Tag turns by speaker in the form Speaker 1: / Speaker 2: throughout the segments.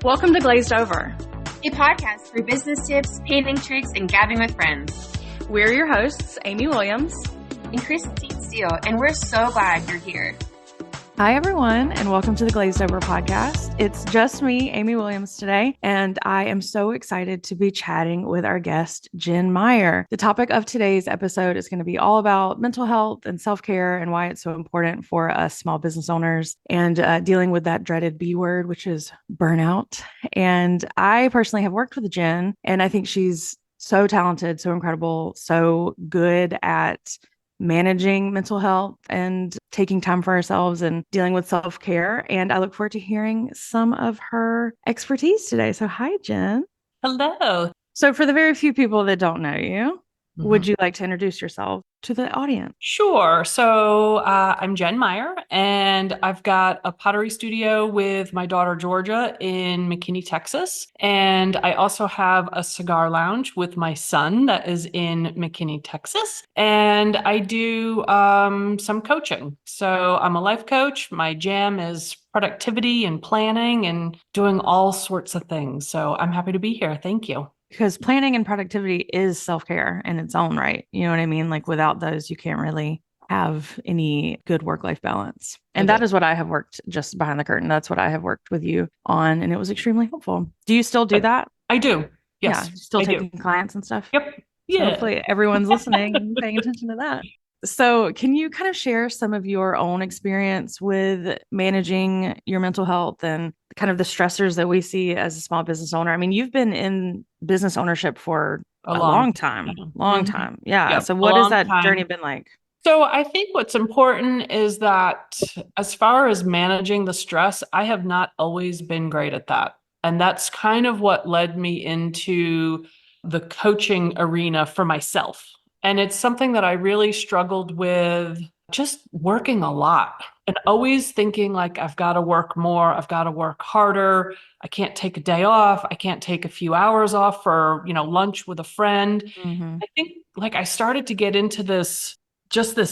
Speaker 1: Welcome to Glazed Over.
Speaker 2: A podcast for business tips, painting tricks, and gabbing with friends.
Speaker 1: We're your hosts, Amy Williams
Speaker 2: and Christine Steele, and we're so glad you're here.
Speaker 1: Hi, everyone, and welcome to the Glazed Over podcast. It's just me, Amy Williams, today, and I am so excited to be chatting with our guest, Jenn Meyer. The topic of today's episode is going to be all about mental health and self-care and why it's so important for us small business owners and dealing with that dreaded B word, which is burnout. And I personally have worked with Jenn, and I think she's so talented, so incredible, so good at managing mental health and taking time for ourselves and dealing with self-care. And I look forward to hearing some of her expertise today. So hi, Jenn.
Speaker 3: Hello.
Speaker 1: So for the very few people that don't know you, would you like to introduce yourself to the audience?
Speaker 3: Sure. So I'm Jenn Meyer, and I've got a pottery studio with my daughter, Georgia, in McKinney, Texas. And I also have a cigar lounge with my son that is in McKinney, Texas. And I do some coaching. So I'm a life coach. My jam is productivity and planning and doing all sorts of things. So I'm happy to be here. Thank you.
Speaker 1: Because planning and productivity is self-care in its own right. You know what I mean? Like without those, you can't really have any good work-life balance. And that is what I have worked just behind the curtain. That's what I have worked with you on. And it was extremely helpful. Do you still do that?
Speaker 3: I do. Yes.
Speaker 1: Yeah. Still taking clients and stuff?
Speaker 3: Yep.
Speaker 1: Yeah. So hopefully everyone's listening and paying attention to that. So can you kind of share some of your own experience with managing your mental health and kind of the stressors that we see as a small business owner? I mean, you've been in business ownership for a long time. Yeah.
Speaker 3: Yep,
Speaker 1: so what has that journey been like?
Speaker 3: So I think what's important is that as far as managing the stress, I have not always been great at that. And that's kind of what led me into the coaching arena for myself. And it's something that I really struggled with, just working a lot and always thinking like, I've got to work more. I've got to work harder. I can't take a day off. I can't take a few hours off for, lunch with a friend. I think like I started to get into this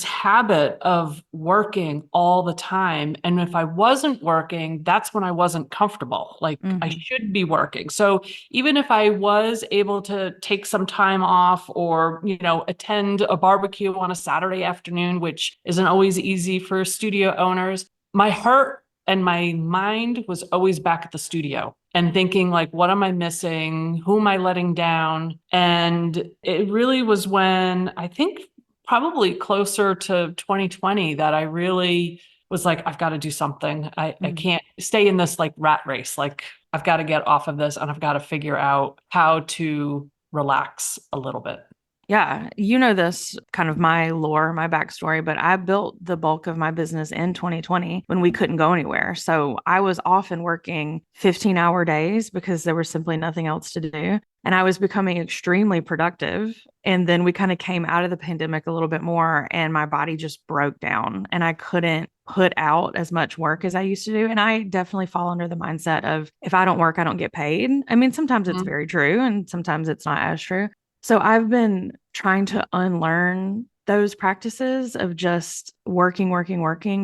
Speaker 3: habit of working all the time. And if I wasn't working, that's when I wasn't comfortable. Like I should be working. So even if I was able to take some time off or, attend a barbecue on a Saturday afternoon, which isn't always easy for studio owners, my heart and my mind was always back at the studio and thinking like, what am I missing? Who am I letting down? And it really was when I think probably closer to 2020 that I really was like, I've got to do something. I can't stay in this like rat race. Like I've got to get off of this and I've got to figure out how to relax a little bit.
Speaker 1: Yeah. You know, this kind of my lore, my backstory, but I built the bulk of my business in 2020 when we couldn't go anywhere. So I was often working 15-hour days because there was simply nothing else to do. And I was becoming extremely productive. And then we kind of came out of the pandemic a little bit more and my body just broke down and I couldn't put out as much work as I used to do. And I definitely fall under the mindset of if I don't work, I don't get paid. I mean, sometimes it's very true and sometimes it's not as true. So I've been trying to unlearn those practices of just working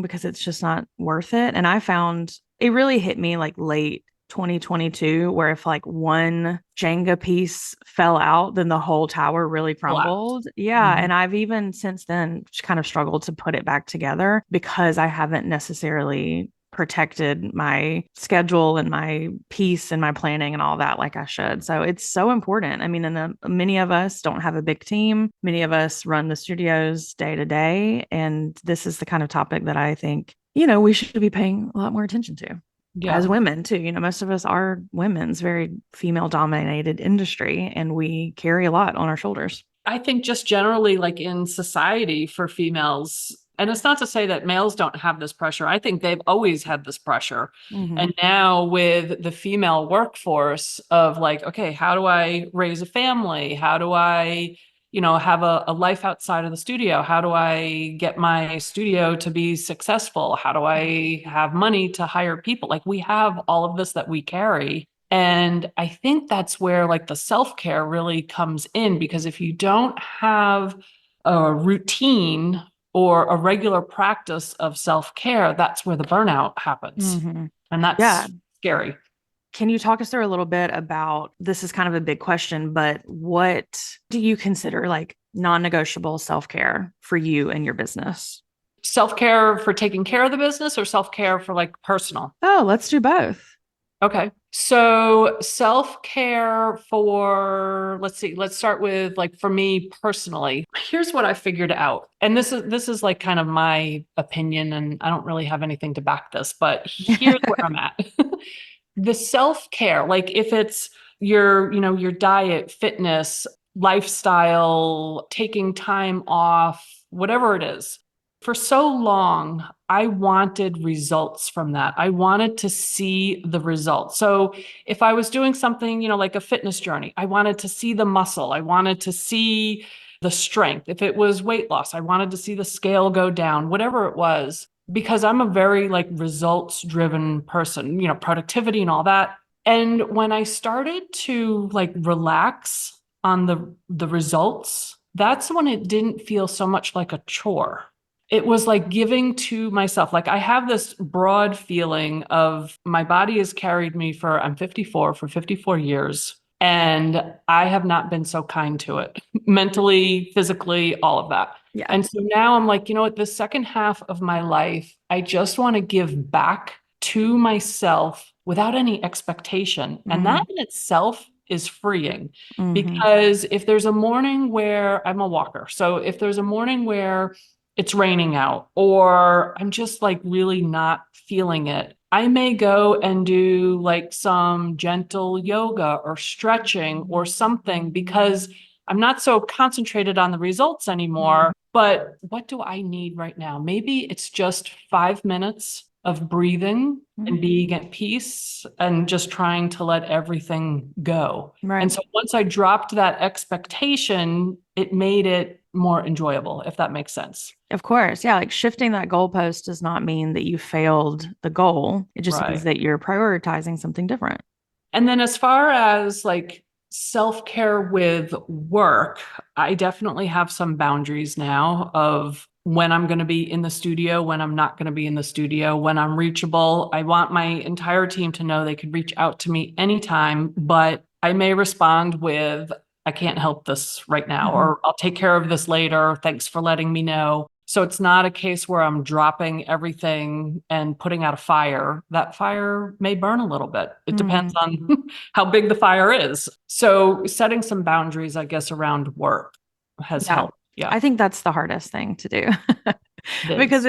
Speaker 1: because it's just not worth it. And I found it really hit me like late 2022, where if like one Jenga piece fell out, then the whole tower really crumbled. Yeah. And I've even since then kind of struggled to put it back together because I haven't necessarily protected my schedule and my peace and my planning and all that like I should. So it's so important. I mean, many of us don't have a big team. Many of us run the studios day to day. And this is the kind of topic that I think, we should be paying a lot more attention to. Yeah. As women too, most of us are women. It's very female dominated industry and we carry a lot on our shoulders.
Speaker 3: I think just generally like in society for females, and it's not to say that males don't have this pressure. I think they've always had this pressure. And now with the female workforce of like, okay, how do I raise a family? How do I, have a life outside of the studio? How do I get my studio to be successful? How do I have money to hire people? Like we have all of this that we carry. And I think that's where like the self-care really comes in, because if you don't have a routine or a regular practice of self-care, that's where the burnout happens. And that's scary.
Speaker 1: Can you talk us through a little bit about this? Is kind of a big question, but what do you consider like non-negotiable self-care for you and your business?
Speaker 3: Self-care for taking care of the business or self-care for like personal?
Speaker 1: Oh, let's do both.
Speaker 3: Okay. So self-care for, let's see, let's start with like for me personally. Here's what I figured out. And this is like kind of my opinion, and I don't really have anything to back this, but here's where I'm at. The self-care, like if it's your diet, fitness, lifestyle, taking time off, whatever it is. For so long, I wanted results from that. I wanted to see the results. So if I was doing something, like a fitness journey, I wanted to see the muscle. I wanted to see the strength. If it was weight loss, I wanted to see the scale go down, whatever it was, because I'm a very like results driven person, productivity and all that. And when I started to like relax on the results, that's when it didn't feel so much like a chore. It was like giving to myself. Like I have this broad feeling of my body has carried me I'm 54 for 54 years. And I have not been so kind to it mentally, physically, all of that.
Speaker 1: Yeah.
Speaker 3: And so now I'm like, what, the second half of my life, I just want to give back to myself without any expectation. And that in itself is freeing because if there's a morning where I'm a walker, so if there's a morning where it's raining out or I'm just like really not feeling it, I may go and do like some gentle yoga or stretching or something because I'm not so concentrated on the results anymore. But what do I need right now? Maybe it's just 5 minutes of breathing and being at peace and just trying to let everything go.
Speaker 1: Right.
Speaker 3: And so once I dropped that expectation, it made it more enjoyable, if that makes sense.
Speaker 1: Of course. Yeah. Like shifting that goalpost does not mean that you failed the goal. It just means that you're prioritizing something different.
Speaker 3: And then as far as like self-care with work, I definitely have some boundaries now of when I'm going to be in the studio, when I'm not going to be in the studio, when I'm reachable. I want my entire team to know they could reach out to me anytime, but I may respond with, I can't help this right now, or I'll take care of this later. Thanks for letting me know. So it's not a case where I'm dropping everything and putting out a fire. That fire may burn a little bit. It depends on how big the fire is. So setting some boundaries, I guess, around work has helped. Yeah.
Speaker 1: I think that's the hardest thing to do because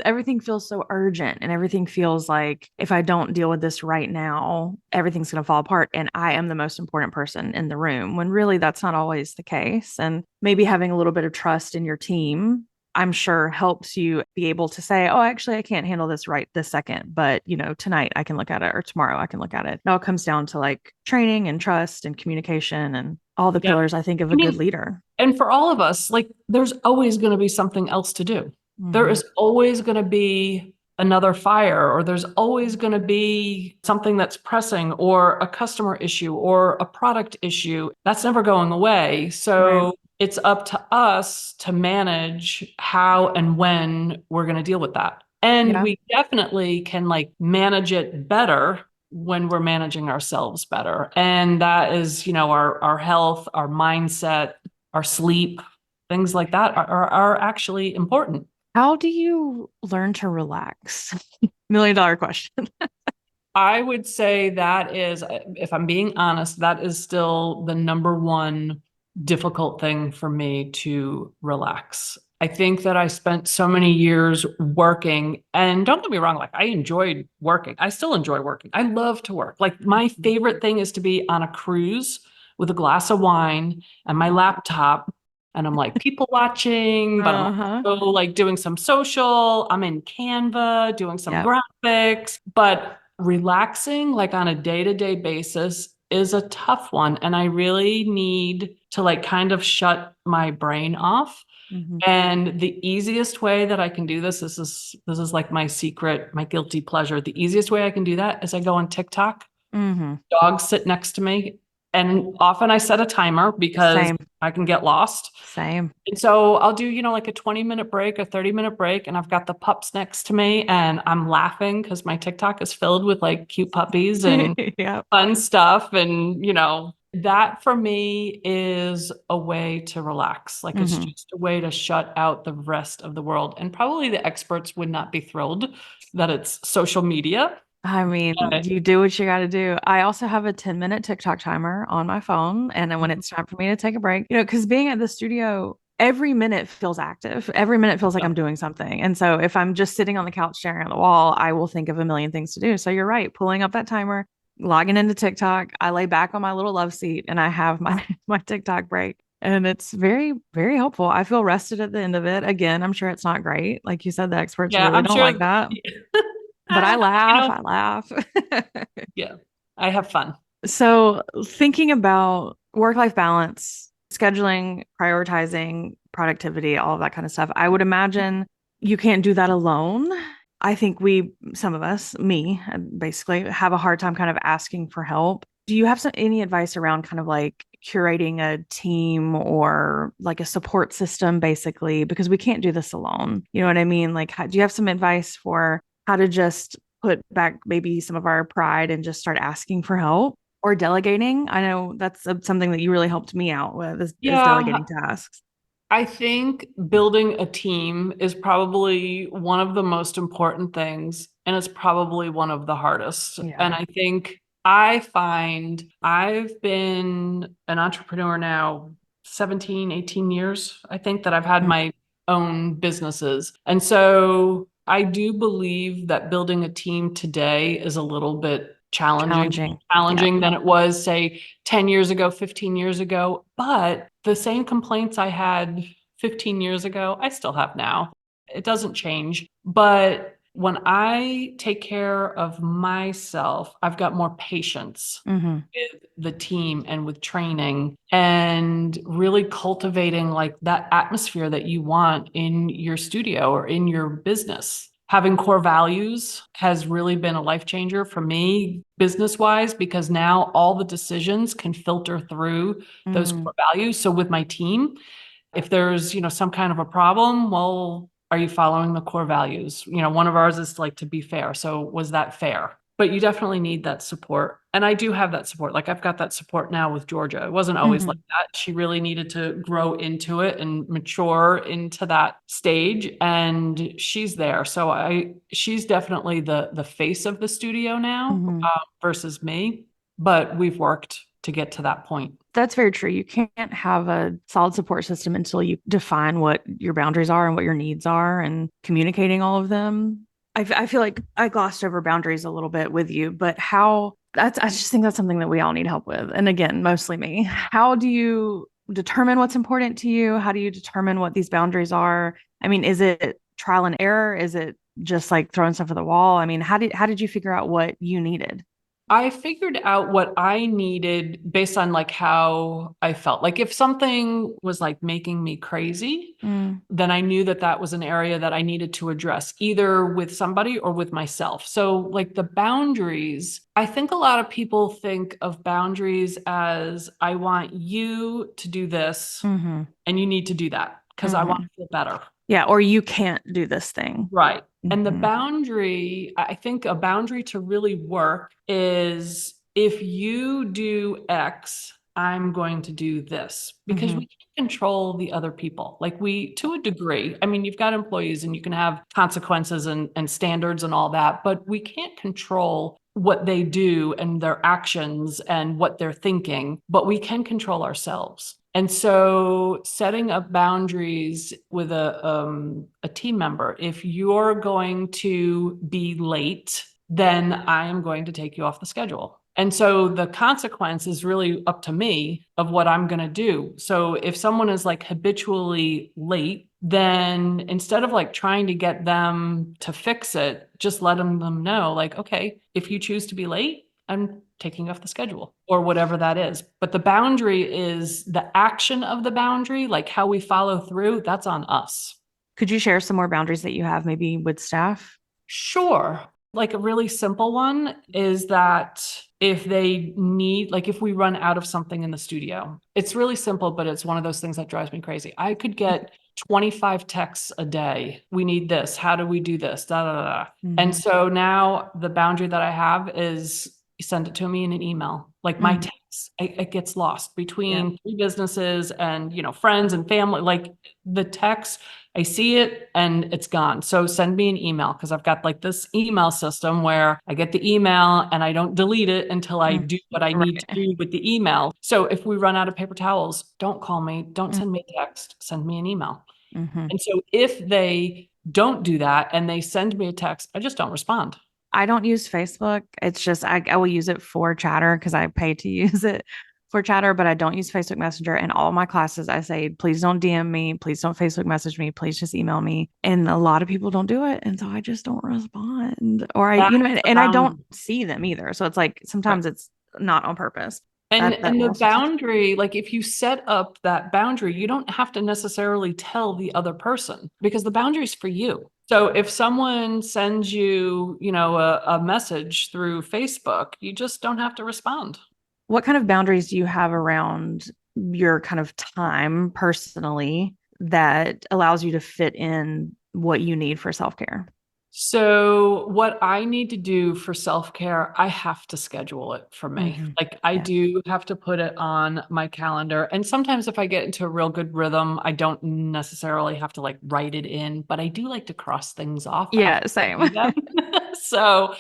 Speaker 1: everything feels so urgent and everything feels like if I don't deal with this right now, everything's going to fall apart. And I am the most important person in the room when really that's not always the case. And maybe having a little bit of trust in your team, I'm sure helps you be able to say, oh, actually, I can't handle this right this second, but tonight I can look at it or tomorrow I can look at it. It all comes down to like training and trust and communication and all the pillars, I think, of a good leader.
Speaker 3: And for all of us, like there's always going to be something else to do. There is always going to be another fire, or there's always going to be something that's pressing, or a customer issue, or a product issue. That's never going away. So it's up to us to manage how and when we're going to deal with that. And we definitely can like manage it better when we're managing ourselves better. And that is, our health, our mindset, our sleep, things like that are actually important.
Speaker 1: How do you learn to relax? $1 million question.
Speaker 3: I would say that is, if I'm being honest, that is still the number one difficult thing for me to relax. I think that I spent so many years working, and don't get me wrong, like I enjoyed working. I still enjoy working. I love to work. Like my favorite thing is to be on a cruise with a glass of wine and my laptop. And I'm like people watching, but I'm also like doing some social. I'm in Canva, doing some graphics, but relaxing like on a day-to-day basis is a tough one. And I really need to like kind of shut my brain off. And the easiest way that I can do this is like my secret, my guilty pleasure. The easiest way I can do that is I go on TikTok. Dogs sit next to me And often I set a timer because
Speaker 1: Same,
Speaker 3: I can get lost.
Speaker 1: same.
Speaker 3: And so I'll do, like a 20-minute break, a 30-minute break, and I've got the pups next to me and I'm laughing because my TikTok is filled with like cute puppies and
Speaker 1: Yeah.
Speaker 3: fun stuff. And, that for me is a way to relax. Like it's
Speaker 1: Hmm.
Speaker 3: just a way to shut out the rest of the world. And probably the experts would not be thrilled that it's social media.
Speaker 1: I mean,
Speaker 3: Uh,
Speaker 1: you do what you got to do. I also have a 10-minute TikTok timer on my phone. And then when it's time for me to take a break, because being at the studio, every minute feels active. Every minute feels like I'm doing something. And so if I'm just sitting on the couch staring at the wall, I will think of a million things to do. So you're right, pulling up that timer, logging into TikTok, I lay back on my little love seat and I have my my TikTok break. And it's very, very helpful. I feel rested at the end of it. Again, I'm sure it's not great. Like you said, the experts
Speaker 3: yeah,
Speaker 1: really
Speaker 3: I'm
Speaker 1: don't
Speaker 3: sure.
Speaker 1: like that. But I
Speaker 3: uh, you
Speaker 1: laugh,
Speaker 3: know,
Speaker 1: I laugh.
Speaker 3: yeah, I have fun.
Speaker 1: So, thinking about work-life balance, scheduling, prioritizing, productivity, all of that kind of stuff, I would imagine you can't do that alone. I think some of us, me, basically, have a hard time kind of asking for help. Do you have any advice around kind of like curating a team or like a support system, basically? Because we can't do this alone. You know what I mean? Like, do you have some advice for how to just put back maybe some of our pride and just start asking for help? Or delegating. I know that's something that you really helped me out with is
Speaker 3: Yeah,
Speaker 1: delegating tasks.
Speaker 3: I think building a team is probably one of the most important things, and it's probably one of the hardest. And
Speaker 1: Yeah.
Speaker 3: I find I've been an entrepreneur now 17, 18 years. I think that I've had
Speaker 1: Mm.
Speaker 3: my own businesses. And so I do believe that building a team today is a little bit
Speaker 1: Challenging. Yeah.
Speaker 3: challenging than it was, say, 10 years ago, 15 years ago. But the same complaints I had 15 years ago, I still have now. It doesn't change. But when I take care of myself, I've got more patience
Speaker 1: Hmm.
Speaker 3: with the team and with training and really cultivating like that atmosphere that you want in your studio or in your business. Having core values has really been a life changer for me business wise, because now all the decisions can filter through those
Speaker 1: Mm.
Speaker 3: core values. So with my team, if there's, some kind of a problem, well, are you following the core values? One of ours is like to be fair. So was that fair? But you definitely need that support. And I do have that support. Like I've got that support now with Georgia. It wasn't always like
Speaker 1: Hmm.
Speaker 3: that. She really needed to grow into it and mature into that stage. And she's there. So she's definitely the face of the studio now,
Speaker 1: Hmm.
Speaker 3: versus me. But we've worked to get to that point.
Speaker 1: That's very true. You can't have a solid support system until you define what your boundaries are and what your needs are and communicating all of them. I feel like I glossed over boundaries a little bit with you, but I just think that's something that we all need help with. And again, mostly me. How do you determine what's important to you? How do you determine what these boundaries are? I mean, is it trial and error? Is it just like throwing stuff at the wall? I mean, how did you figure out what you needed?
Speaker 3: I figured out what I needed based on like how I felt. Like if something was like making me crazy,
Speaker 1: Mm,
Speaker 3: then I knew that that was an area that I needed to address either with somebody or with myself. So like the boundaries, I think a lot of people think of boundaries as I want you to do this
Speaker 1: hmm.
Speaker 3: and you need to do that because I want
Speaker 1: Hmm.
Speaker 3: to feel better.
Speaker 1: Yeah, or you can't do this thing.
Speaker 3: Right. And the
Speaker 1: Hmm.
Speaker 3: boundary, I think a boundary to really work is if you do X, I'm going to do this because
Speaker 1: Hmm.
Speaker 3: we can't control the other people. Like to a degree, I mean, you've got employees and you can have consequences and standards and all that, but we can't control what they do and their actions and what they're thinking, but we can control ourselves. And so setting up boundaries with a team member, if you're going to be late, then I am going to take you off the schedule. And so the consequence is really up to me of what I'm going to do. So if someone is like habitually late, then instead of like trying to get them to fix it, just letting them know, like, okay, if you choose to be late, I'm taking off the schedule or whatever that is. But the boundary is the action of the boundary, like how we follow through, that's on us.
Speaker 1: Could you share some more boundaries that you have maybe with staff?
Speaker 3: Sure. Like a really simple one is that if they need, like if we run out of something in the studio, it's really simple, but it's one of those things that drives me crazy. I could get 25 texts a day. We need this. How do we do this? Da, da, da, da. And
Speaker 1: Mm-hmm.
Speaker 3: so now the boundary that I have is send it to me in an email. Like my
Speaker 1: Mm-hmm.
Speaker 3: text, it gets lost
Speaker 1: Yeah.
Speaker 3: between three businesses and, friends and family. Like the text, I see it and it's gone. So send me an email because I've got like this email system where I get the email and I don't delete it until I do what I need to
Speaker 1: Right.
Speaker 3: do with the email. So if we run out of paper towels, don't call me, don't send me a text, send me an email.
Speaker 1: Mm-hmm.
Speaker 3: And so if they don't do that and they send me a text, I just don't respond.
Speaker 1: I don't use Facebook. It's just I will use it for chatter because I pay to use it for chatter, but I don't use Facebook Messenger. In all my classes, I say, please don't DM me, please don't Facebook message me, please just email me. And a lot of people don't do it. And so I just don't respond. Or
Speaker 3: That's the
Speaker 1: and I don't
Speaker 3: boundary.
Speaker 1: see them either. So it's like
Speaker 3: Right.
Speaker 1: sometimes it's not on purpose. That
Speaker 3: And the
Speaker 1: also takes.
Speaker 3: boundary, like if you set up that boundary, you don't have to necessarily tell the other person because the boundary is for you. So if someone sends you, a message through Facebook, you just don't have to respond.
Speaker 1: What kind of boundaries do you have around your kind of time personally that allows you to fit in what you need for self-care?
Speaker 3: So, what I need to do for self care, I have to schedule it for me.
Speaker 1: Mm-hmm.
Speaker 3: Like, I
Speaker 1: Yeah.
Speaker 3: do have to put it on my calendar. And sometimes, if I get into a real good rhythm, I don't necessarily have to like write it in, but I do like to cross things off after
Speaker 1: Yeah,
Speaker 3: I
Speaker 1: same.
Speaker 3: do them. So,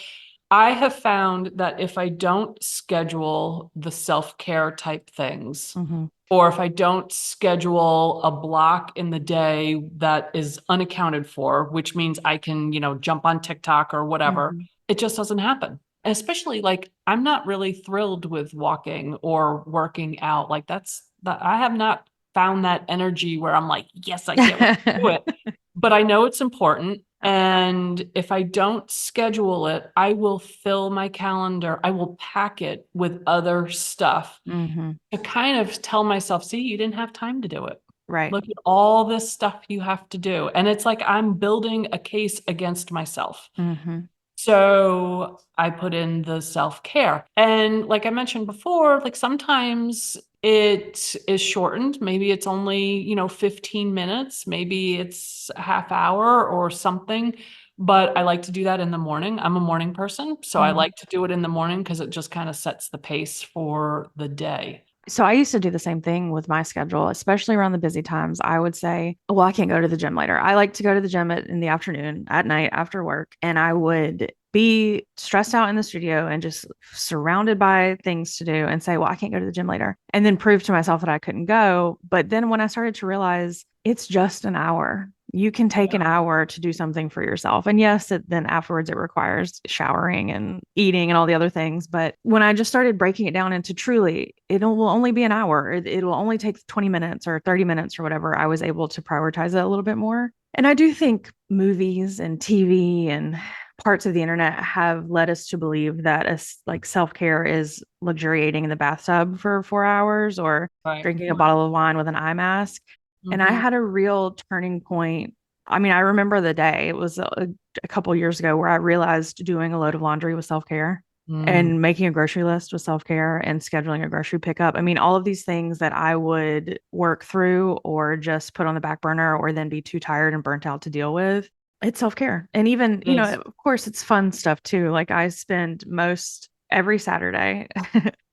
Speaker 3: I have found that if I don't schedule the self care type things,
Speaker 1: Mm-hmm.
Speaker 3: or if I don't schedule a block in the day that is unaccounted for, which means I can, jump on TikTok or whatever,
Speaker 1: Mm-hmm.
Speaker 3: it just doesn't happen. Especially like I'm not really thrilled with walking or working out. Like that's that I have not found that energy where I'm like, yes, I can't wait to do it. But I know it's important. And if I don't schedule it, I will fill my calendar. I will pack it with other stuff
Speaker 1: Mm-hmm.
Speaker 3: to kind of tell myself, see, you didn't have time to do it.
Speaker 1: Right.
Speaker 3: Look at all this stuff you have to do. And it's like I'm building a case against myself.
Speaker 1: Mm-hmm.
Speaker 3: So I put in the self-care. And like I mentioned before, like sometimes it is shortened. Maybe it's only, 15 minutes, maybe it's a half hour or something. But I like to do that in the morning. I'm a morning person. So I
Speaker 1: Mm-hmm.
Speaker 3: like to do it in the morning because it just kind of sets the pace for the day.
Speaker 1: So I used to do the same thing with my schedule, especially around the busy times. I would say, well, I can't go to the gym later. I like to go to the gym in the afternoon, at night after work. And I would be stressed out in the studio and just surrounded by things to do and say, well, I can't go to the gym later. And then prove to myself that I couldn't go. But then when I started to realize it's just an hour, you can take an hour to do something for yourself. And yes, then afterwards it requires showering and eating and all the other things. But when I just started breaking it down into truly, it will only be an hour. It will only take 20 minutes or 30 minutes or whatever. I was able to prioritize it a little bit more. And I do think movies and TV and parts of the internet have led us to believe that like self-care is luxuriating in the bathtub for 4 hours or
Speaker 3: Right.
Speaker 1: drinking a bottle of wine with an eye mask. And I
Speaker 3: Mhm.
Speaker 1: had a real turning point. I mean, I remember the day. It was a couple years ago where I realized doing a load of laundry was self-care
Speaker 3: Mm.
Speaker 1: and making a grocery list was self-care and scheduling a grocery pickup. I mean, all of these things that I would work through or just put on the back burner or then be too tired and burnt out to deal with. It's self-care. And even,
Speaker 3: It is.
Speaker 1: of course, it's fun stuff too. Like I spend most every Saturday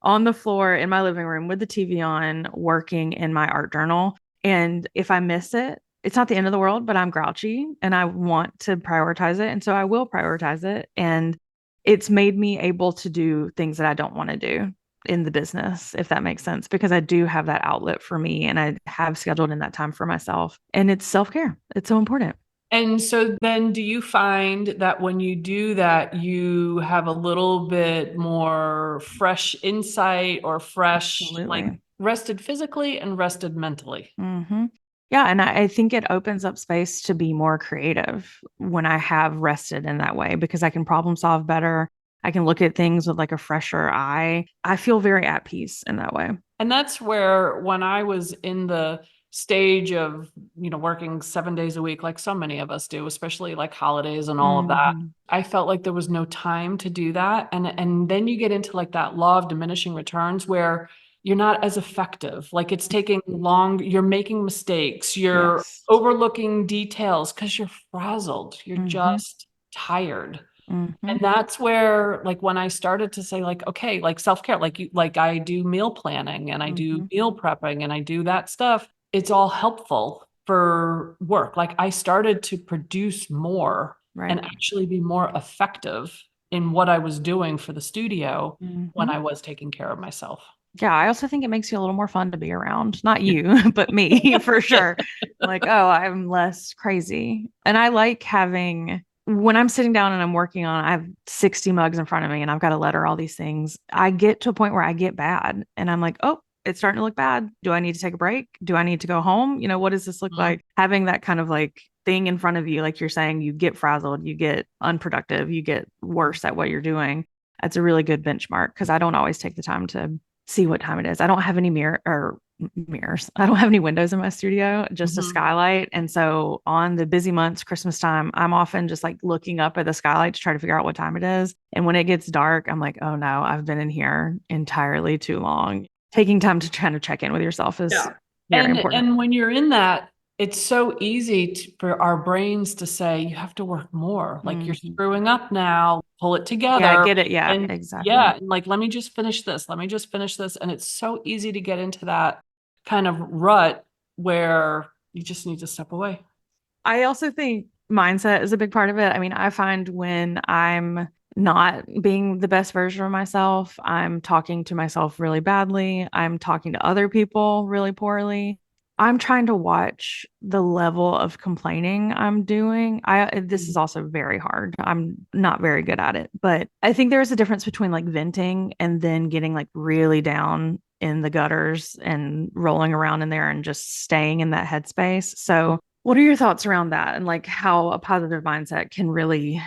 Speaker 1: on the floor in my living room with the TV on, working in my art journal. And if I miss it, it's not the end of the world, but I'm grouchy and I want to prioritize it. And so I will prioritize it. And it's made me able to do things that I don't want to do in the business, if that makes sense, because I do have that outlet for me and I have scheduled in that time for myself. And it's self care. It's so important.
Speaker 3: And so then do you find that when you do that, you have a little bit more fresh insight or fresh, like
Speaker 1: Absolutely.
Speaker 3: rested physically and rested mentally?
Speaker 1: Mm-hmm. Yeah. And I think it opens up space to be more creative when I have rested in that way because I can problem solve better. I can look at things with like a fresher eye. I feel very at peace in that way.
Speaker 3: And that's where when I was in the stage of, working 7 days a week, like so many of us do, especially like holidays and all of that,
Speaker 1: Mm-hmm.
Speaker 3: I felt like there was no time to do that. And then you get into like that law of diminishing returns where you're not as effective. Like it's taking long, you're making mistakes, you're
Speaker 1: Yes.
Speaker 3: overlooking details because you're frazzled, you're
Speaker 1: Mm-hmm.
Speaker 3: just tired.
Speaker 1: Mm-hmm.
Speaker 3: And that's where, like, when I started to say, like, okay, like self-care, like I do meal planning and I do
Speaker 1: Mm-hmm.
Speaker 3: meal prepping and I do that stuff, it's all helpful for work. Like I started to produce more
Speaker 1: Right.
Speaker 3: and actually be more effective in what I was doing for the studio when
Speaker 1: Mm-hmm.
Speaker 3: I was taking care of myself.
Speaker 1: Yeah, I also think it makes you a little more fun to be around. Not you, but me for sure. Like, oh, I'm less crazy. And I like having, when I'm sitting down and I'm working on, I have 60 mugs in front of me and I've got to letter all these things. I get to a point where I get bad and I'm like, oh, it's starting to look bad. Do I need to take a break? Do I need to go home? What does this look
Speaker 3: Mhm.
Speaker 1: like? Having that kind of like thing in front of you, like you're saying, you get frazzled, you get unproductive, you get worse at what you're doing. That's a really good benchmark because I don't always take the time to see what time it is. I don't have any mirrors. I don't have any windows in my studio, just a
Speaker 3: Mhm.
Speaker 1: skylight. And so on the busy months, Christmas time, I'm often just like looking up at the skylight to try to figure out what time it is. And when it gets dark, I'm like, oh no, I've been in here entirely too long. Taking time to kind of check in with yourself is
Speaker 3: Yeah.
Speaker 1: very important.
Speaker 3: And when you're in that, it's so easy for our brains to say, you have to work more. Like you're
Speaker 1: Mhm.
Speaker 3: screwing up now, pull it
Speaker 1: Yeah, I
Speaker 3: together.
Speaker 1: get it. Yeah,
Speaker 3: And
Speaker 1: exactly.
Speaker 3: yeah, and like, let me just finish this. Let me just finish this. And it's so easy to get into that kind of rut where you just need to step away.
Speaker 1: I also think mindset is a big part of it. I mean, I find when I'm not being the best version of myself, I'm talking to myself really badly, I'm talking to other people really poorly. I'm trying to watch the level of complaining I'm doing. This is also very hard. I'm not very good at it, but I think there's a difference between like venting and then getting like really down in the gutters and rolling around in there and just staying in that headspace. So what are your thoughts around that and like how a positive mindset can really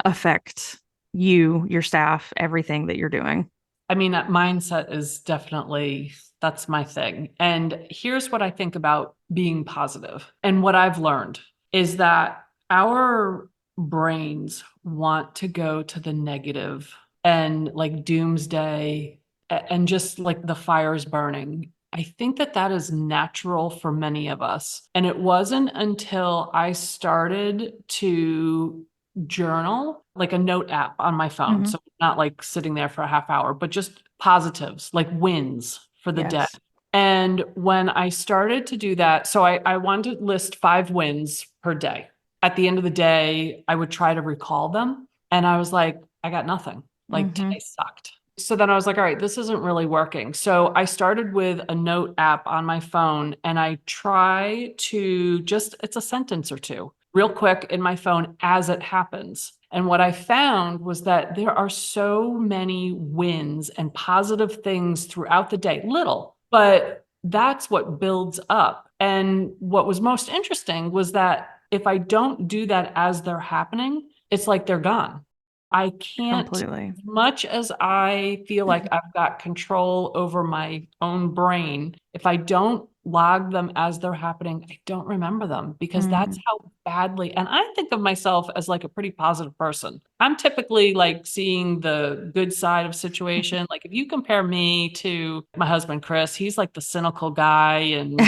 Speaker 1: affect you, your staff, everything that you're doing?
Speaker 3: I mean, that mindset is definitely, that's my thing. And here's what I think about being positive. And what I've learned is that our brains want to go to the negative and like doomsday and just like the fire's burning. I think that that is natural for many of us. And it wasn't until I started to journal, like a note app on my phone.
Speaker 1: Mm-hmm.
Speaker 3: So not like sitting there for a half hour, but just positives, like wins for the day.
Speaker 1: Yes.
Speaker 3: And when I started to do that, so I wanted to list 5 wins per day. At the end of the day, I would try to recall them. And I was like, I got nothing. Like
Speaker 1: Mm-hmm.
Speaker 3: today sucked. So then I was like, all right, this isn't really working. So I started with a note app on my phone and I try to just, it's a sentence or two, real quick in my phone as it happens. And what I found was that there are so many wins and positive things throughout the day, little, but that's what builds up. And what was most interesting was that if I don't do that as they're happening, it's like they're gone. I can't,
Speaker 1: Completely.
Speaker 3: as much as I feel like I've got control over my own brain, if I don't log them as they're happening, I don't remember them because that's
Speaker 1: Mm-hmm.
Speaker 3: how badly, and I think of myself as like a pretty positive person. I'm typically like seeing the good side of situation. Like if you compare me to my husband, Chris, he's like the cynical guy. And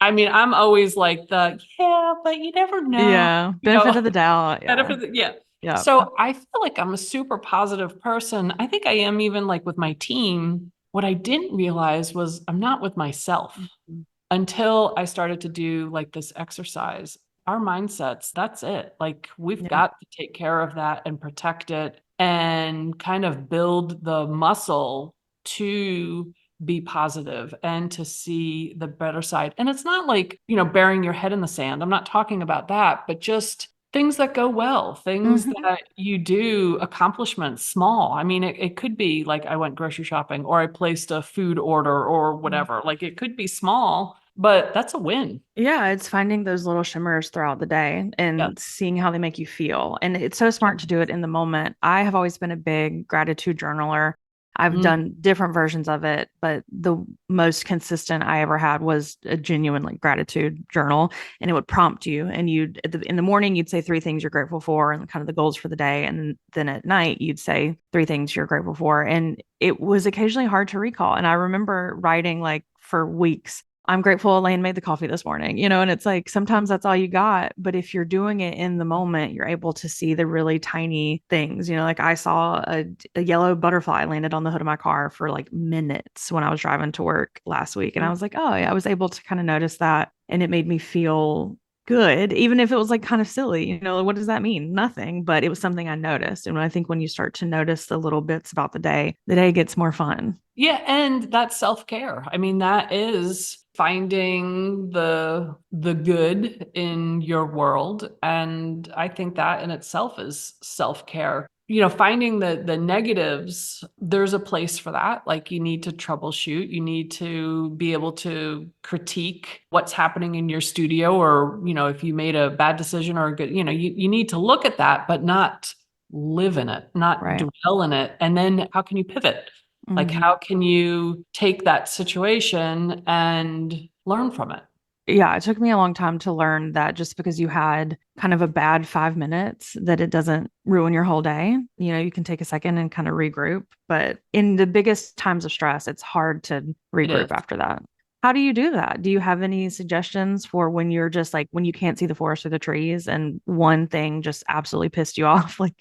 Speaker 3: I mean, I'm always like the, yeah, but you never know,
Speaker 1: Yeah.
Speaker 3: you
Speaker 1: Benefit
Speaker 3: know,
Speaker 1: of the doubt. Yeah.
Speaker 3: yeah.
Speaker 1: Yeah.
Speaker 3: So I feel like I'm a super positive person. I think I am even like with my team. What I didn't realize was I'm not with myself
Speaker 1: Mhm.
Speaker 3: until I started to do like this exercise. Our mindsets, that's it. Like we've
Speaker 1: Yeah.
Speaker 3: got to take care of that and protect it and kind of build the muscle to be positive and to see the better side. And it's not like, burying your head in the sand. I'm not talking about that, but just things that go well, things
Speaker 1: Mm-hmm.
Speaker 3: that you do, accomplishments, small. I mean, it could be like I went grocery shopping or I placed a food order or whatever. Like it could be small, but that's a win.
Speaker 1: Yeah, it's finding those little shimmers throughout the day
Speaker 3: Yeah.
Speaker 1: and seeing how they make you feel. And it's so
Speaker 3: Yeah.
Speaker 1: smart to do it in the moment. I have always been a big gratitude journaler. I've
Speaker 3: Mm.
Speaker 1: done different versions of it, but the most consistent I ever had was a genuine like gratitude journal, and it would prompt you. And you'd in the morning you'd say three things you're grateful for, and kind of the goals for the day, and then at night you'd say three things you're grateful for. And it was occasionally hard to recall. And I remember writing like for weeks, I'm grateful Elaine made the coffee this morning, and it's like sometimes that's all you got. But if you're doing it in the moment, you're able to see the really tiny things. Like I saw a yellow butterfly landed on the hood of my car for like minutes when I was driving to work last week. And I was like, oh, yeah, I was able to kind of notice that. And it made me feel good, even if it was like kind of silly. What does that mean? Nothing, but it was something I noticed. And I think when you start to notice the little bits about the day gets more fun.
Speaker 3: Yeah, and that's self-care. I mean, that is finding the good in your world. And I think that in itself is self-care. Finding the negatives, there's a place for that. Like you need to troubleshoot, you need to be able to critique what's happening in your studio, or, if you made a bad decision or a good, you need to look at that, but not live in it, not
Speaker 1: Right.
Speaker 3: dwell in it. And then how can you pivot? Like,
Speaker 1: Mm-hmm.
Speaker 3: how can you take that situation and learn from it?
Speaker 1: Yeah, it took me a long time to learn that just because you had kind of a bad 5 minutes, that it doesn't ruin your whole day. You can take a second and kind of regroup. But in the biggest times of stress, it's hard to
Speaker 3: It is.
Speaker 1: regroup after that. How do you do that? Do you have any suggestions for when you're just like, when you can't see the forest or the trees and one thing just absolutely pissed you off? Like,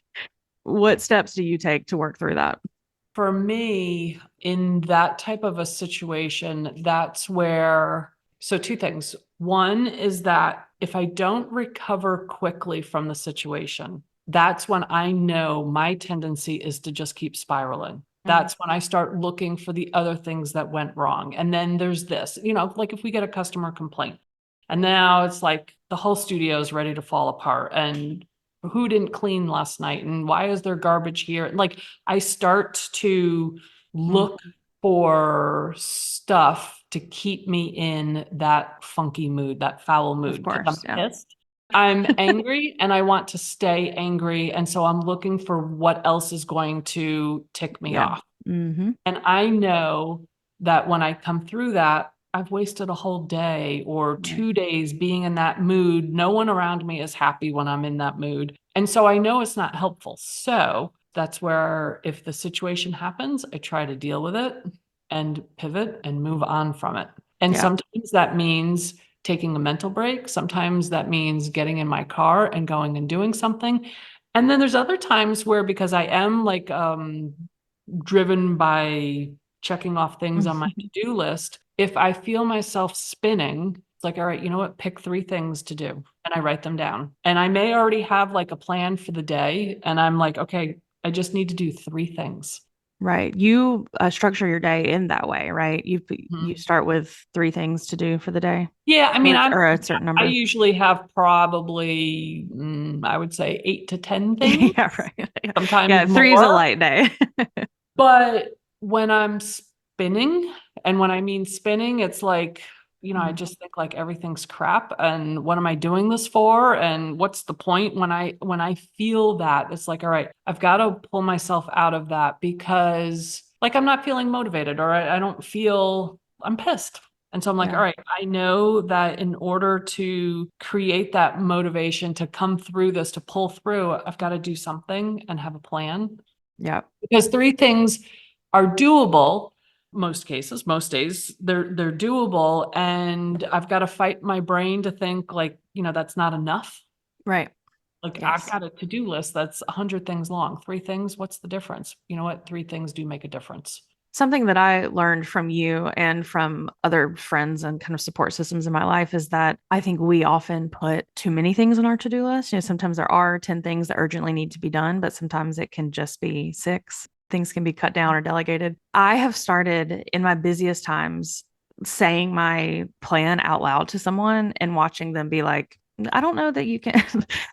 Speaker 1: what steps do you take to work through that?
Speaker 3: For me, in that type of a situation, that's where, so two things. One is that if I don't recover quickly from the situation, that's when I know my tendency is to just keep spiraling.
Speaker 1: Mm-hmm.
Speaker 3: That's when I start looking for the other things that went wrong. And then there's this, like if we get a customer complaint and now it's like the whole studio is ready to fall apart, and who didn't clean last night, and why is there garbage here? Like I start to look for stuff to keep me in that funky mood, that foul
Speaker 1: Of
Speaker 3: mood, because I'm
Speaker 1: course. Yeah.
Speaker 3: pissed. I'm angry and I want to stay angry. And so I'm looking for what else is going to tick me
Speaker 1: Yeah.
Speaker 3: off.
Speaker 1: Mm-hmm.
Speaker 3: And I know that when I come through that, I've wasted a whole day or
Speaker 1: Right.
Speaker 3: 2 days being in that mood. No one around me is happy when I'm in that mood. And so I know it's not helpful. So that's where, if the situation happens, I try to deal with it and pivot and move on from it. And
Speaker 1: Yeah.
Speaker 3: sometimes that means taking a mental break. Sometimes that means getting in my car and going and doing something. And then there's other times where, because I am like driven by checking off things on my to-do list, if I feel myself spinning, it's like, all right, you know what? Pick three things to do. And I write them down. And I may already have like a plan for the day. And I'm like, okay, I just need to do three things.
Speaker 1: Right. You structure your day in that way, right? You
Speaker 3: Mhm.
Speaker 1: start with three things to do for the day,
Speaker 3: Yeah, I mean,
Speaker 1: or a certain
Speaker 3: I
Speaker 1: number.
Speaker 3: usually have probably, I would say 8 to 10 things,
Speaker 1: Yeah, right.
Speaker 3: sometimes
Speaker 1: Yeah, three's a
Speaker 3: more.
Speaker 1: light day.
Speaker 3: But when I'm spinning, and when I mean spinning, it's like, I
Speaker 1: Mhm.
Speaker 3: just think like everything's crap, and what am I doing this for? And what's the point? When I feel that, it's like, all right, I've got to pull myself out of that, because like I'm not feeling motivated, or I don't feel, I'm pissed. And so I'm like, all
Speaker 1: Yeah.
Speaker 3: right, I know that in order to create that motivation to come through this, to pull through, I've got to do something and have a plan,
Speaker 1: Yeah.
Speaker 3: because three things are doable. Most cases, most days, they're doable, and I've got to fight my brain to think like, that's not enough.
Speaker 1: Right.
Speaker 3: Like I've
Speaker 1: Yes.
Speaker 3: got a to-do list that's 100 things long. Three things, what's the difference? You know what? Three things do make a difference.
Speaker 1: Something that I learned from you and from other friends and kind of support systems in my life is that I think we often put too many things on our to-do list. Sometimes there are 10 things that urgently need to be done, but sometimes it can just be six. Things can be cut down or delegated. I have started in my busiest times saying my plan out loud to someone and watching them be like, I don't know that you can.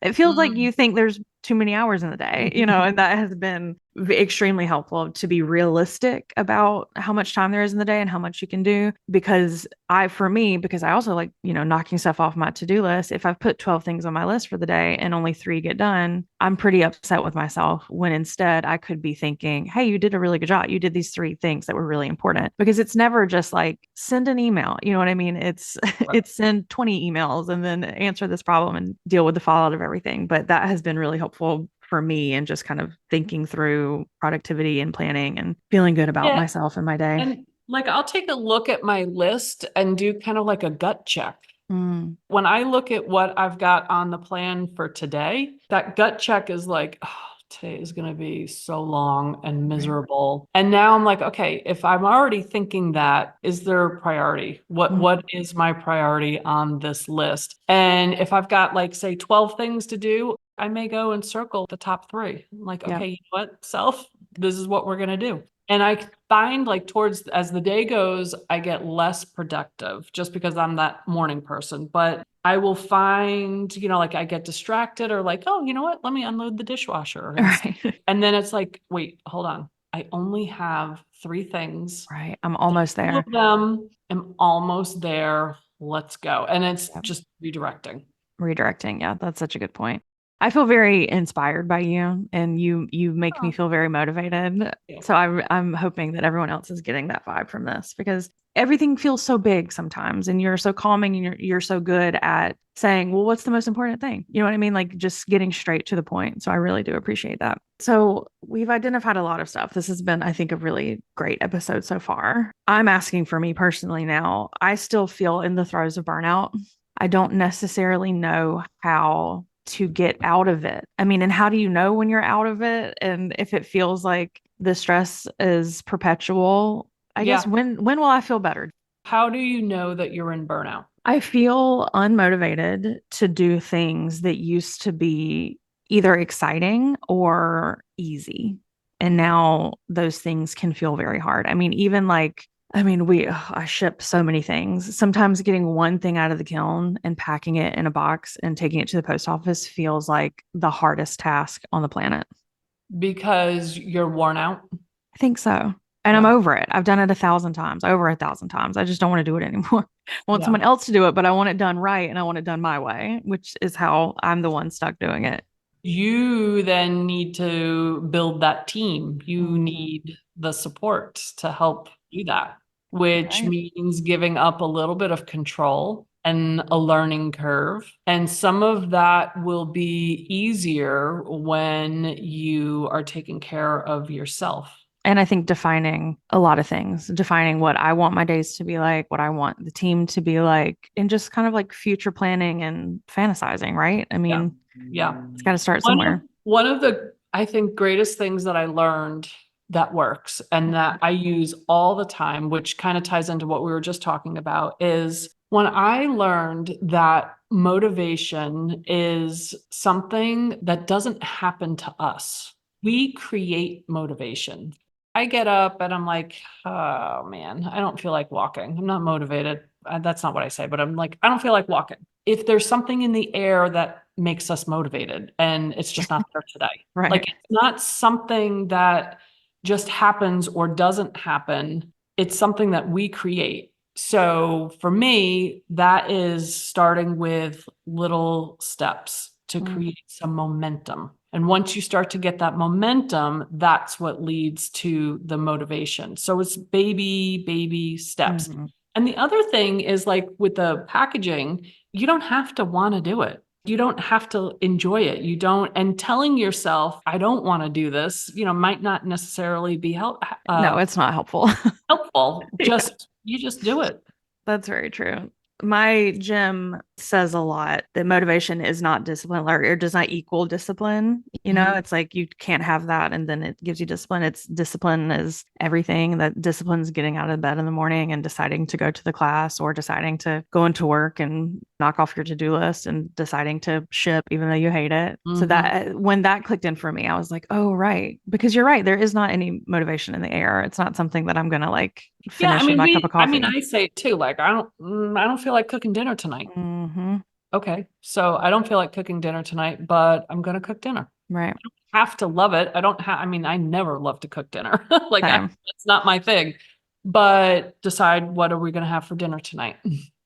Speaker 1: It feels like
Speaker 3: Mm.
Speaker 1: you think there's too many hours in the day, and that has been extremely helpful to be realistic about how much time there is in the day and how much you can do. Because because I also like, knocking stuff off my to-do list. If I've put 12 things on my list for the day and only 3 get done, I'm pretty upset with myself, when instead I could be thinking, hey, you did a really good job. You did these 3 things that were really important. Because it's never just like send an email. You know what I mean? It's it's send 20 emails and then answer this problem and deal with the fallout of everything. But that has been really helpful for me, and just kind of thinking through productivity and planning and feeling good about
Speaker 3: Yeah.
Speaker 1: myself and my day.
Speaker 3: And like, I'll take a look at my list and do kind of like a gut check.
Speaker 1: Mm.
Speaker 3: When I look at what I've got on the plan for today, that gut check is like, oh, today is going to be so long and miserable. And now I'm like, okay, if I'm already thinking that, is there a priority? What is my priority on this list? And if I've got like, say, 12 things to do, I may go and circle the top 3. I'm like,
Speaker 1: Yep.
Speaker 3: okay, you know what, self, this is what we're going to do. And I find like towards as the day goes, I get less productive just because I'm that morning person. But I will find, like I get distracted or like, oh, you know what? Let me unload the dishwasher.
Speaker 1: Right.
Speaker 3: And then it's like, wait, hold on. I only have 3 things.
Speaker 1: Right. I'm almost
Speaker 3: 2
Speaker 1: there.
Speaker 3: of them, I'm almost there. Let's go. And it's
Speaker 1: Yep.
Speaker 3: just redirecting.
Speaker 1: Redirecting. Yeah, that's such a good point. I feel very inspired by you, and you make me feel very motivated. So I'm hoping that everyone else is getting that vibe from this, because everything feels so big sometimes, and you're so calming, and you're so good at saying, well, what's the most important thing? You know what I mean? Like just getting straight to the point. So I really do appreciate that. So we've identified a lot of stuff. This has been, I think, a really great episode so far. I'm asking for me personally now. I still feel in the throes of burnout. I don't necessarily know how to get out of it. I mean, and how do you know when you're out of it? And if it feels like the stress is perpetual, I guess when will I feel better?
Speaker 3: How do you know that you're in burnout?
Speaker 1: I feel unmotivated to do things that used to be either exciting or easy. And now those things can feel very hard. I mean, even like, I ship so many things. Sometimes getting one thing out of the kiln and packing it in a box and taking it to the post office feels like the hardest task on the planet.
Speaker 3: Because you're worn out.
Speaker 1: I think so. And I'm over it. I've done it 1,000 times, over 1,000 times. I just don't want to do it anymore. I want someone else to do it, but I want it done right, and I want it done my way, which is how I'm the one stuck doing it.
Speaker 3: You then need to build that team. You need the support to help do that, which means giving up a little bit of control and a learning curve. And some of that will be easier when you are taking care of yourself.
Speaker 1: And I think defining a lot of things, defining what I want my days to be like, what I want the team to be like, and just kind of like future planning and fantasizing, right? I mean, it's got to start somewhere.
Speaker 3: One of the, I think, greatest things that I learned that works and that I use all the time, which kind of ties into what we were just talking about, is when I learned that motivation is something that doesn't happen to us. We create motivation. I get up and I'm like, oh man, I don't feel like walking. I'm not motivated. That's not what I say, but I'm like, I don't feel like walking. If there's something in the air that makes us motivated and it's just not there today, like it's not something that just happens or doesn't happen. It's something that we create. So for me, that is starting with little steps to create some momentum. And once you start to get that momentum, that's what leads to the motivation. So it's baby steps. And the other thing is, like with the packaging, you don't have to want to do it. You don't have to enjoy it. You don't, and telling yourself, I don't want to do this, might not necessarily be
Speaker 1: no, it's not helpful.
Speaker 3: Helpful. You just do it.
Speaker 1: That's very true. My gym says a lot that motivation is not discipline, or does not equal discipline. It's like you can't have that and then it gives you discipline. It's discipline is everything. That discipline is getting out of bed in the morning and deciding to go to the class, or deciding to go into work and knock off your to-do list, and deciding to ship even though you hate it. So that when that clicked in for me, I was like, oh, right. Because you're right. There is not any motivation in the air. It's not something that I'm going to like finish with my cup of coffee.
Speaker 3: I say it too. Like, I don't feel like cooking dinner tonight. Okay. So I don't feel like cooking dinner tonight, but I'm going to cook dinner.
Speaker 1: Right.
Speaker 3: Have to love it. I mean, I never love to cook dinner.
Speaker 1: Same.
Speaker 3: It's not my thing. But decide, what are we going to have for dinner tonight?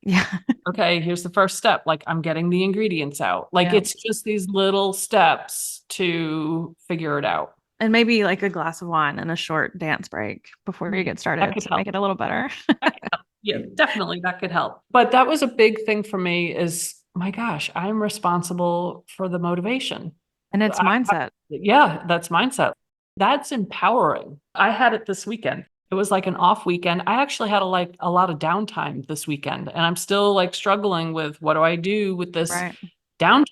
Speaker 1: Yeah.
Speaker 3: Okay, here's the first step. Like, I'm getting the ingredients out. Like,
Speaker 1: Yeah.
Speaker 3: it's just these little steps to figure it out.
Speaker 1: And maybe like a glass of wine and a short dance break before you get
Speaker 3: That
Speaker 1: started
Speaker 3: could
Speaker 1: to
Speaker 3: help.
Speaker 1: make it a little better.
Speaker 3: That could help. Yeah, definitely that could help. But that was a big thing for me is, my gosh, I'm responsible for the motivation.
Speaker 1: And it's mindset.
Speaker 3: Yeah, that's mindset. That's empowering. I had it this weekend. It was like an off weekend. I actually had a lot of downtime this weekend, and I'm still like struggling with, what do I do with this
Speaker 1: Right.
Speaker 3: downtime?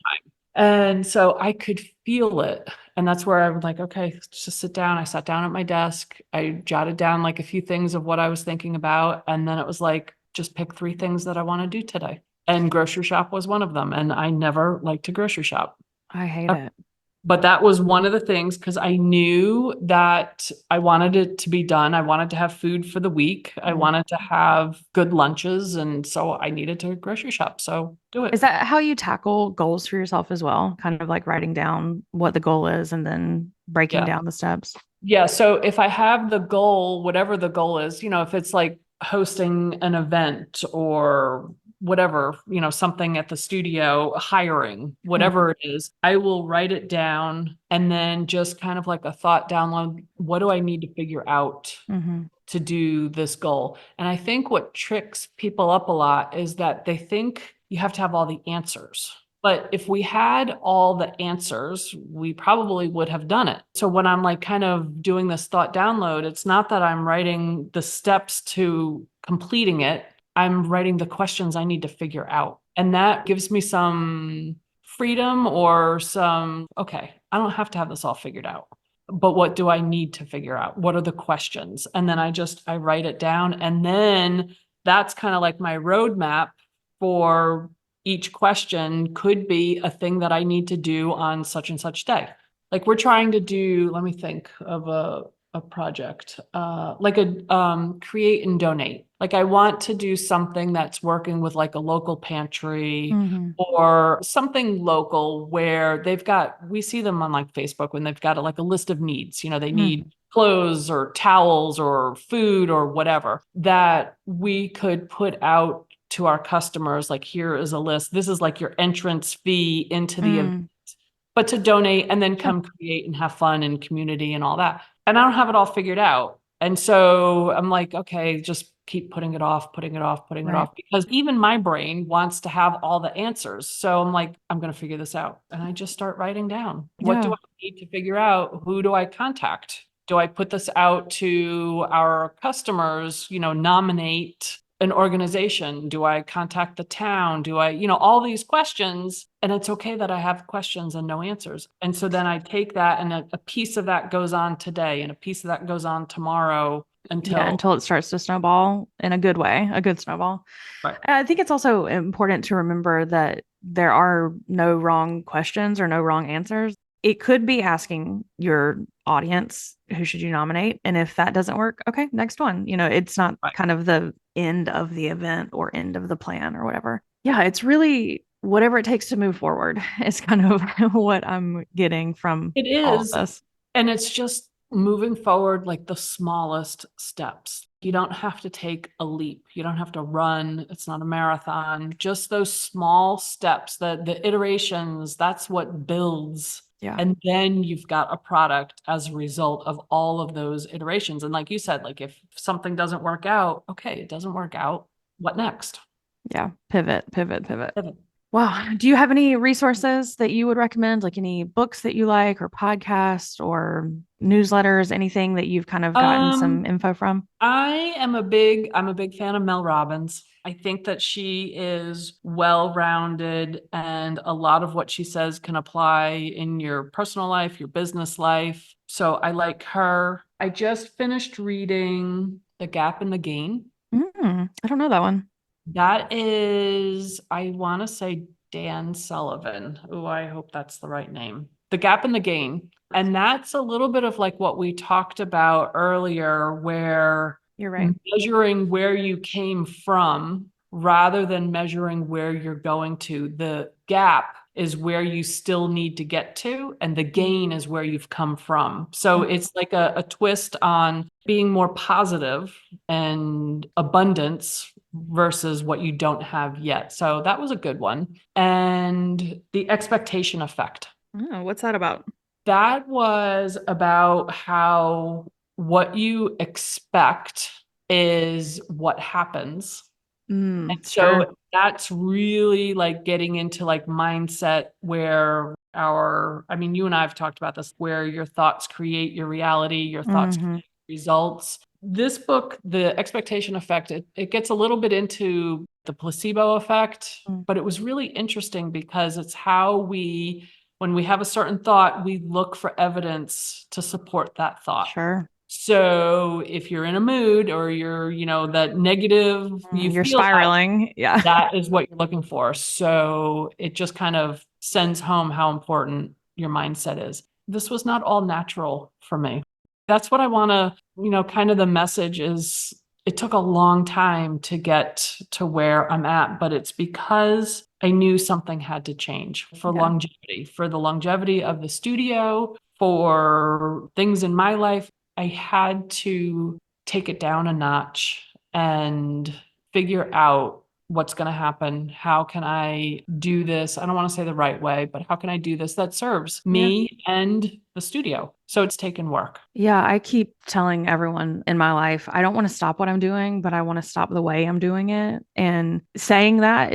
Speaker 3: And so I could feel it. And that's where I was like, okay, just sit down. I sat down at my desk. I jotted down like a few things of what I was thinking about. And then it was like, just pick 3 things that I want to do today. And grocery shop was one of them. And I never liked to grocery shop.
Speaker 1: I hate it.
Speaker 3: But that was one of the things, because I knew that I wanted it to be done. I wanted to have food for the week. I wanted to have good lunches. And so I needed to grocery shop. So do it.
Speaker 1: Is that how you tackle goals for yourself as well? Kind of like writing down what the goal is and then breaking
Speaker 3: Yeah.
Speaker 1: down the steps?
Speaker 3: Yeah. So if I have the goal, whatever the goal is, if it's like hosting an event or whatever, something at the studio, hiring, whatever it is, I will write it down and then just kind of like a thought download. What do I need to figure out to do this goal? And I think what tricks people up a lot is that they think you have to have all the answers. But if we had all the answers, we probably would have done it. So when I'm like kind of doing this thought download, it's not that I'm writing the steps to completing it. I'm writing the questions I need to figure out. And that gives me some freedom or okay, I don't have to have this all figured out. But what do I need to figure out? What are the questions? And then I write it down. And then that's kind of like my roadmap for each question could be a thing that I need to do on such and such day. Like, we're trying to do, let me think of a project, like a create and donate. Like, I want to do something that's working with like a local pantry or something local where we see them on like Facebook when they've got like a list of needs, they need clothes or towels or food or whatever, that we could put out to our customers. Like, here is a list. This is like your entrance fee into the event, but to donate and then come create and have fun and community and all that. And I don't have it all figured out. And so I'm like, okay, just keep putting it off, putting it off, putting it off, because even my brain wants to have all the answers. So I'm like, I'm going to figure this out. And I just start writing down, what do I need to figure out? Who do I contact? Do I put this out to our customers, nominate an organization? Do I contact the town? Do I, all these questions? And it's okay that I have questions and no answers. And so then I take that, and a piece of that goes on today, and a piece of that goes on tomorrow
Speaker 1: until it starts to snowball in a good way, a good snowball.
Speaker 3: Right.
Speaker 1: I think it's also important to remember that there are no wrong questions or no wrong answers. It could be asking your audience, who should you nominate? And if that doesn't work, okay, next one. It's not kind of the end of the event or end of the plan or whatever. Yeah, it's really whatever it takes to move forward is kind of what I'm getting from all of this.
Speaker 3: And it's just moving forward, like the smallest steps. You don't have to take a leap. You don't have to run. It's not a marathon. Just those small steps, the iterations, that's what builds.
Speaker 1: Yeah.
Speaker 3: And then you've got a product as a result of all of those iterations. And like you said, like, if something doesn't work out, okay, it doesn't work out. What next?
Speaker 1: Yeah. Pivot. Wow. Do you have any resources that you would recommend, like any books that you like, or podcasts or newsletters, anything that you've kind of gotten some info from?
Speaker 3: I'm a big fan of Mel Robbins. I think that she is well-rounded, and a lot of what she says can apply in your personal life, your business life. So I like her. I just finished reading The Gap and the Gain.
Speaker 1: I don't know that one.
Speaker 3: That is, I want to say, Dan Sullivan. Oh, I hope that's the right name. The Gap and the Gain. And that's a little bit of like what we talked about earlier, where
Speaker 1: you're right,
Speaker 3: measuring where you came from rather than measuring where you're going to. The gap is where you still need to get to, and the gain is where you've come from. So it's like a twist on being more positive and abundance versus what you don't have yet. So that was a good one. And the expectation effect.
Speaker 1: Oh, what's that about?
Speaker 3: That was about how what you expect is what happens. And
Speaker 1: Sure.
Speaker 3: so that's really like getting into like mindset where you and I have talked about this, where your thoughts create your reality, your thoughts create results. This book, The Expectation Effect, it gets a little bit into the placebo effect, but it was really interesting because it's how when we have a certain thought, we look for evidence to support that thought.
Speaker 1: Sure.
Speaker 3: So if you're in a mood or you're, that negative,
Speaker 1: You're spiraling. Yeah.
Speaker 3: that is what you're looking for. So it just kind of sends home how important your mindset is. This was not all natural for me. That's what I want to, kind of the message is it took a long time to get to where I'm at, but it's because I knew something had to change for longevity, for the longevity of the studio, for things in my life. I had to take it down a notch and figure out what's going to happen. How can I do this? I don't want to say the right way, but how can I do this that serves me and the studio? So it's taken work.
Speaker 1: Yeah, I keep telling everyone in my life, I don't want to stop what I'm doing, but I want to stop the way I'm doing it. And saying that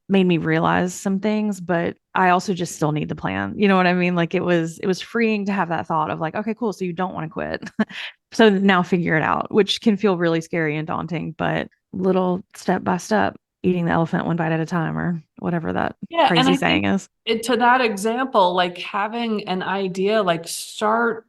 Speaker 1: made me realize some things, but I also just still need the plan. You know what I mean? Like it was freeing to have that thought of like, okay, cool. So you don't want to quit. So now figure it out, which can feel really scary and daunting, but little step by step, eating the elephant one bite at a time, or whatever that crazy saying is.
Speaker 3: To that example, like having an idea, like start,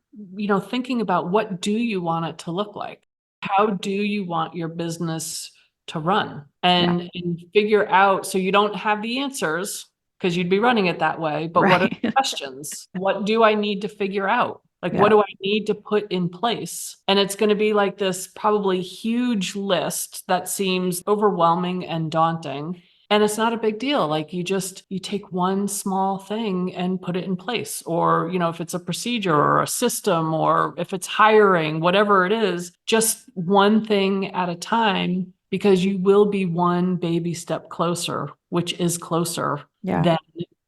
Speaker 3: thinking about what do you want it to look like? How do you want your business to run? And figure out, so you don't have the answers because you'd be running it that way, but what are the questions? What do I need to figure out? Like, what do I need to put in place? And it's going to be like this probably huge list that seems overwhelming and daunting. And it's not a big deal. Like you take one small thing and put it in place. Or, if it's a procedure or a system, or if it's hiring, whatever it is, just one thing at a time, because you will be one baby step closer, which is closer than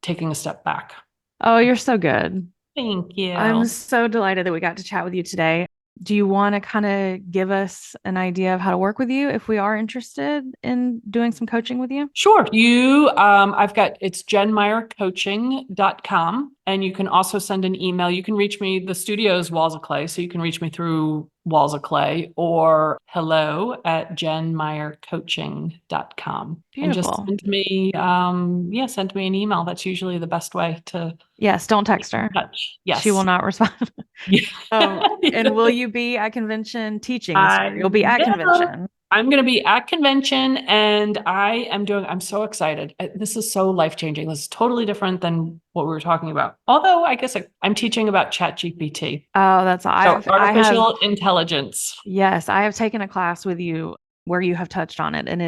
Speaker 3: taking a step back.
Speaker 1: Oh, you're so good.
Speaker 3: Thank you.
Speaker 1: I'm so delighted that we got to chat with you today. Do you want to kind of give us an idea of how to work with you if we are interested in doing some coaching with you?
Speaker 3: Sure. It's jennmeyercoaching.com. And you can also send an email. You can reach me, the studio's Walls of Clay. So you can reach me through Walls of Clay or hello@jennmeyercoaching.com.
Speaker 1: Beautiful.
Speaker 3: And just send me an email. That's usually the best way to.
Speaker 1: Yes. Don't text her.
Speaker 3: Touch. Yes.
Speaker 1: She will not respond. And will you be at convention teaching this year? You'll be at convention.
Speaker 3: I'm going to be at convention, and I'm so excited. This is so life-changing. This is totally different than what we were talking about. Although I guess I'm teaching about ChatGPT.
Speaker 1: Oh, that's awesome.
Speaker 3: Artificial intelligence.
Speaker 1: Yes. I have taken a class with you where you have touched on it, and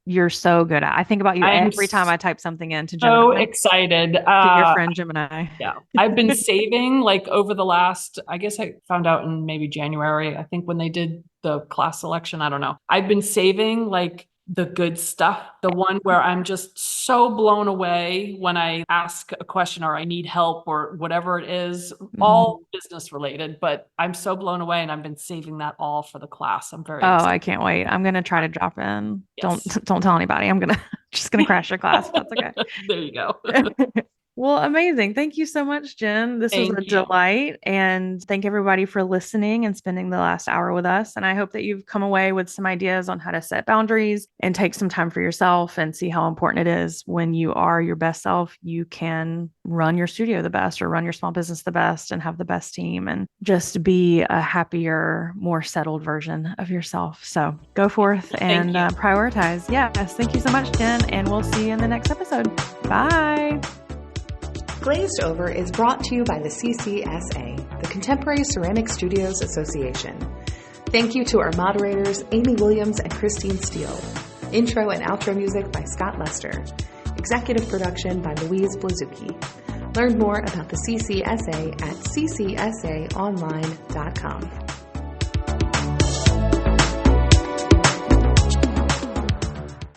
Speaker 1: you're so good at. I think about you every time I type something into Gemini.
Speaker 3: So excited.
Speaker 1: To your friend Gemini.
Speaker 3: Yeah. I've been saving like over the last, I guess I found out in maybe January, I think when they did the class selection, I don't know. I've been saving like the good stuff, the one where I'm just so blown away when I ask a question or I need help or whatever it is, all business related, but I'm so blown away and I've been saving that all for the class. I'm very excited.
Speaker 1: I can't wait. I'm going to try to drop in. Yes. Don't tell anybody. I'm just going to crash your class. That's okay.
Speaker 3: There you go.
Speaker 1: Well, amazing. Thank you so much, Jenn. This was a delight. And thank everybody for listening and spending the last hour with us. And I hope that you've come away with some ideas on how to set boundaries and take some time for yourself and see how important it is when you are your best self. You can run your studio the best or run your small business the best and have the best team and just be a happier, more settled version of yourself. So go forth and prioritize. Yes. Thank you so much, Jenn. And we'll see you in the next episode. Bye.
Speaker 4: Glazed Over is brought to you by the CCSA, the Contemporary Ceramic Studios Association. Thank you to our moderators, Amy Williams and Christine Steele. Intro and outro music by Scott Lester. Executive production by Louise Blazucki. Learn more about the CCSA at ccsaonline.com.